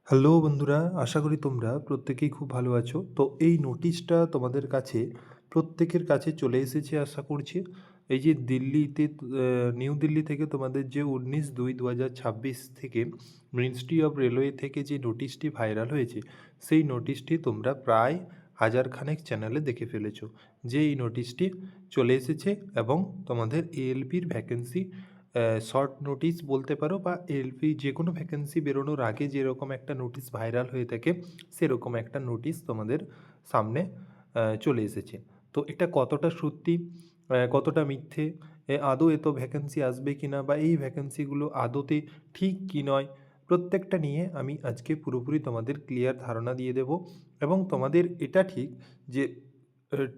Hello বন্ধুরা, আশা করি তোমরা প্রত্যেকেই খুব ভালো আছো। তো এই নোটিশটা তোমাদের কাছে প্রত্যেকের কাছে চলে এসেছে আশা করছি। এই যে দিল্লিতে নিউ দিল্লি থেকে তোমাদের যে 19/2/2026 থেকে মিনিস্ট্রি অফ রেলওয়ে থেকে যে নোটিশটি ভাইরাল হয়েছে, সেই নোটিশটি তোমরা প্রায় হাজারখানেক চ্যানেলে দেখে ফেলেছো যে এই নোটিশটি চলে এসেছে এবং তোমাদের এএলপির ভ্যাকেন্সি শর্ট নোটিশ বলতে পারো বা এলপি যে কোনো ভ্যাকেন্সি বেরোনোর আগে যেরকম একটা নোটিশ ভাইরাল হয়ে থাকে সেরকম একটা নোটিশ তোমাদের সামনে চলে এসেছে। তো এটা কতটা সত্যি, কতটা মিথ্যে, আদৌ এত ভ্যাকেন্সি আসবে কি না বা এই ভ্যাকেন্সিগুলো আদতে ঠিক কি নয়, প্রত্যেকটা নিয়ে আমি আজকে পুরোপুরি তোমাদের ক্লিয়ার ধারণা দিয়ে দেব। এবং তোমাদের এটা ঠিক যে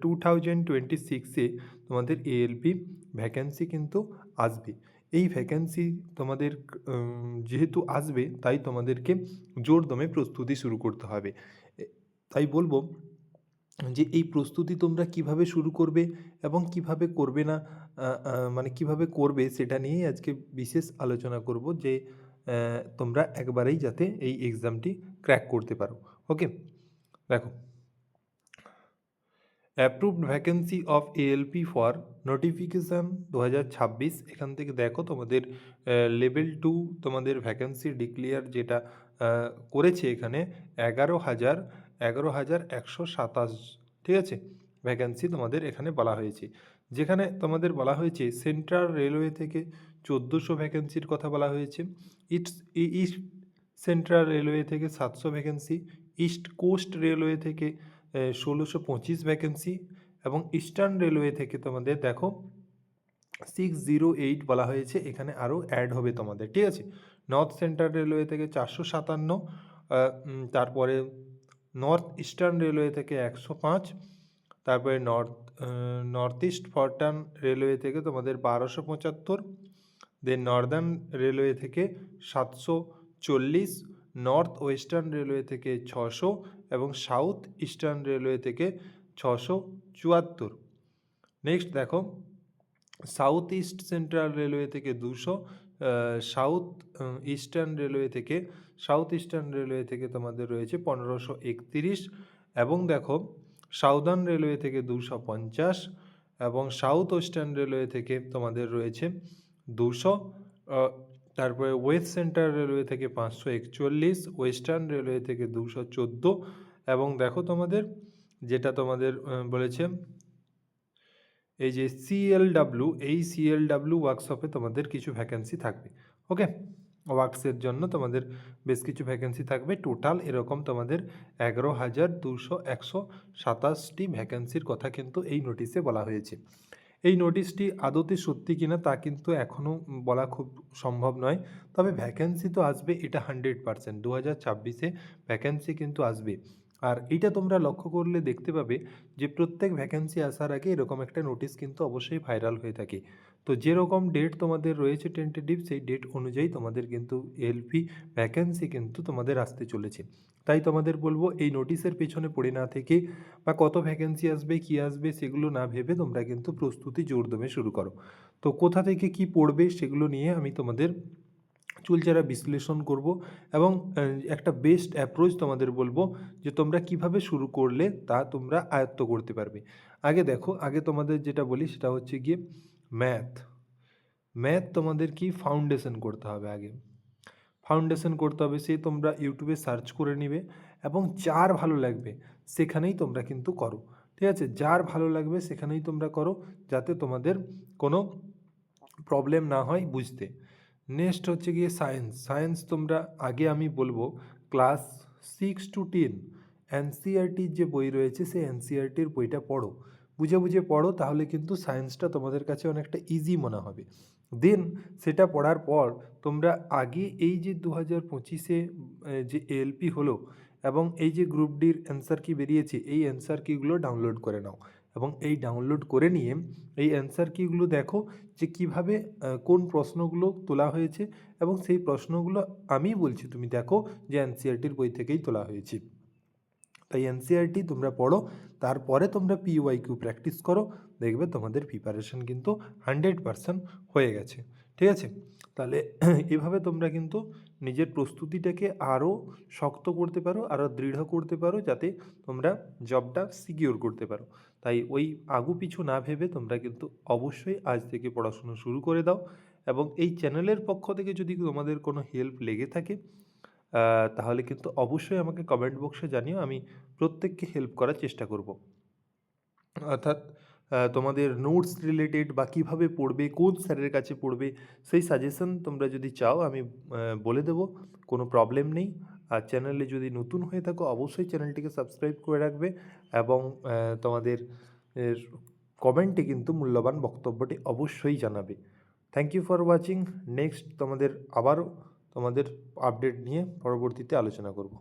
2026-এ তোমাদের এএলপি ভ্যাকেন্সি কিন্তু আসবে। এই ভ্যাকেন্সি তোমাদের যেহেতু আসবে তাই তোমাদেরকে জোরদমে প্রস্তুতি শুরু করতে হবে। তাই বলবো যে এই প্রস্তুতি তোমরা কিভাবে শুরু করবে এবং কিভাবে করবে না, মানে কিভাবে করবে সেটা নিয়েই আজকে বিশেষ আলোচনা করব যে তোমরা একবারেই যাতে এই এক্সামটি ক্র্যাক করতে পারো। ওকে, দেখো, approved vacancy of ALP for notification 2026, এখান থেকে দেখো তোমাদের লেভেল 2 তোমাদের ভ্যাকেন্সি ডিক্লেয়ার যেটা করেছে এখানে 11,127, ঠিক আছে, ভ্যাকেন্সি তোমাদের এখানে বলা হয়েছে। যেখানে তোমাদের বলা হয়েছে সেন্ট্রাল রেলওয়ে থেকে 1400 ভ্যাকেন্সির কথা বলা হয়েছে, ইস্ট সেন্ট্রাল রেলওয়ে থেকে 700 ভ্যাকেন্সি, ইস্ট কোস্ট রেলওয়ে থেকে 1625 ভ্যাকেন্সি এবং ইস্টার্ন রেলওয়ে থেকে তোমাদের দেখো 608 বলা হয়েছে, এখানে আরও অ্যাড হবে তোমাদের, ঠিক আছে। নর্থ সেন্ট্রাল রেলওয়ে থেকে 457, তারপরে নর্থ ইস্টার্ন রেলওয়ে থেকে 105, তারপরে নর্থ ইস্ট ফর্টার্ন রেলওয়ে থেকে তোমাদের 1275, দেন নর্দার্ন রেলওয়ে থেকে 740, নর্থ ওয়েস্টার্ন রেলওয়ে থেকে 600 এবং সাউথ ইস্টার্ন রেলওয়ে থেকে 674। নেক্সট দেখো, সাউথ ইস্ট সেন্ট্রাল রেলওয়ে থেকে 200, সাউথ ইস্টার্ন রেলওয়ে থেকে তোমাদের রয়েছে 1531 এবং দেখো সাউদার্ন রেলওয়ে থেকে 250 এবং সাউথ ওয়েস্টার্ন রেলওয়ে থেকে তোমাদের রয়েছে 200, তারপরে ওয়েস্ট সেন্ট্রাল রেলওয়ে থেকে 541, ওয়েস্টার্ন রেলওয়ে থেকে 214 এবং দেখো তোমাদের যেটা তোমাদের বলেছে এই যে সিএলডাব্লিউ, এই সিএলডাব্লিউ ওয়ার্কশপে তোমাদের কিছু ভ্যাকেন্সি থাকবে। ওকে, ওয়ার্কসের জন্য তোমাদের বেশ কিছু ভ্যাকেন্সি থাকবে। টোটাল এরকম তোমাদের 11,227টি ভ্যাকেন্সির কথা কিন্তু এই নোটিশে বলা হয়েছে। এই নোটিশটি আদতে সত্যি কিনা তা কিন্তু এখনও বলা খুব সম্ভব নয়, তবে ভ্যাকেন্সি তো আসবে, এটা 100%। 2026-এ ভ্যাকেন্সি কিন্তু আসবে। আর এইটা তোমরা লক্ষ্য করলে দেখতে পাবে যে প্রত্যেক ভ্যাকেন্সি আসার আগে এরকম একটা নোটিশ কিন্তু অবশ্যই ভাইরাল হয়ে থাকে। তো যেরকম ডেট তোমাদের রয়েছে টেন্টেটিভ, সেই ডেট অনুযায়ী তোমাদের কিন্তু এলপি ভ্যাকেন্সি কিন্তু তোমাদের আসতে চলেছে। তাই তোমাদের বলবো এই নোটিশের পেছনে পড়ে না থেকে বা কত ভ্যাকেন্সি আসবে কী আসবে সেগুলো না ভেবে তোমরা কিন্তু প্রস্তুতি জোরদমে শুরু করো। তো কোথা থেকে কি পড়বে সেগুলো নিয়ে আমি তোমাদের চুলচেরা বিশ্লেষণ করব এবং একটা বেস্ট অ্যাপ্রোচ তোমাদের বলবো যে তোমরা কিভাবে শুরু করলে তা তোমরা আয়ত্ত করতে পারবে। আগে দেখো, আগে তোমাদের যেটা বলি সেটা হচ্ছে গিয়ে ম্যাথ। তোমাদের কি ফাউন্ডেশন করতে হবে, আগে ফাউন্ডেশন করতে হবে। সে তোমরা ইউটিউবে সার্চ করে নিবে এবং যার ভালো লাগবে সেখানেই তোমরা কিন্তু করো, ঠিক আছে। যার ভালো লাগবে সেখানেই তোমরা করো যাতে তোমাদের কোনো প্রবলেম না হয় বুঝতে। নেক্সট হচ্ছে গিয়ে সায়েন্স তোমরা আগে আমি বলবো ক্লাস 6 to 10 এনসিইআরটির যে বই রয়েছে সেই এনসিইআরটির বইটা পড়ো, বুঝে বুঝে পড়ো, তাহলে কিন্তু সায়েন্সটা তোমাদের কাছে অনেকটা ইজি মনে হবে। দেন সেটা পড়ার পর তোমরা আগে এই যে 2025-এ যে এএলপি হলো এবং এই যে গ্রুপ ডির অ্যান্সার কি বেরিয়েছে, এই অ্যান্সার কিগুলো ডাউনলোড করে নাও এবং এই ডাউনলোড করে নিয়ে এই অ্যান্সার কিগুলো দেখো যে কিভাবে কোন প্রশ্নগুলো তোলা হয়েছে এবং সেই প্রশ্নগুলো আমি বলছি তুমি দেখো যে এনসিইআরটির বই থেকেই তোলা হয়েছে। তাই এনসিইআরটি তোমরা পড়ো, তারপরে তোমরা পিওয়াইকিউ প্র্যাকটিস করো, দেখবে তোমাদের প্রিপারেশন কিন্তু 100% হয়ে গেছে, ঠিক আছে। তাহলে এভাবে তোমরা কিন্তু নিজের প্রস্তুতিটাকে আরও শক্ত করতে পারো, আরও দৃঢ় করতে পারো, যাতে তোমরা জবটা সিকিওর করতে পারো। তাই ওই আগুপিছু না ভেবে তোমরা কিন্তু অবশ্যই আজ থেকে পড়াশুনো শুরু করে দাও। এবং এই চ্যানেলের পক্ষ থেকে যদি তোমাদের কোনো হেল্প লেগে থাকে তাহলে কিন্তু অবশ্যই আমাকে কমেন্ট বক্সে জানিও, আমি প্রত্যেককে হেল্প করার চেষ্টা করব। অর্থাৎ তোমাদের নোটস রিলেটেড বা কীভাবে পড়বে, কোন স্যারের কাছে পড়বে, সেই সাজেশন তোমরা যদি চাও আমি বলে দেবো, কোনো প্রবলেম নেই। আর চ্যানেলে যদি নতুন হয়ে থাকো অবশ্যই চ্যানেলটিকে সাবস্ক্রাইব করে রাখবে এবং তোমাদের কমেন্টে কিন্তু মূল্যবান বক্তব্যটি অবশ্যই জানাবে। Thank you for watching. Next তোমাদের আবারও তোমাদের আপডেট নিয়ে পরবর্তীতে আলোচনা করব।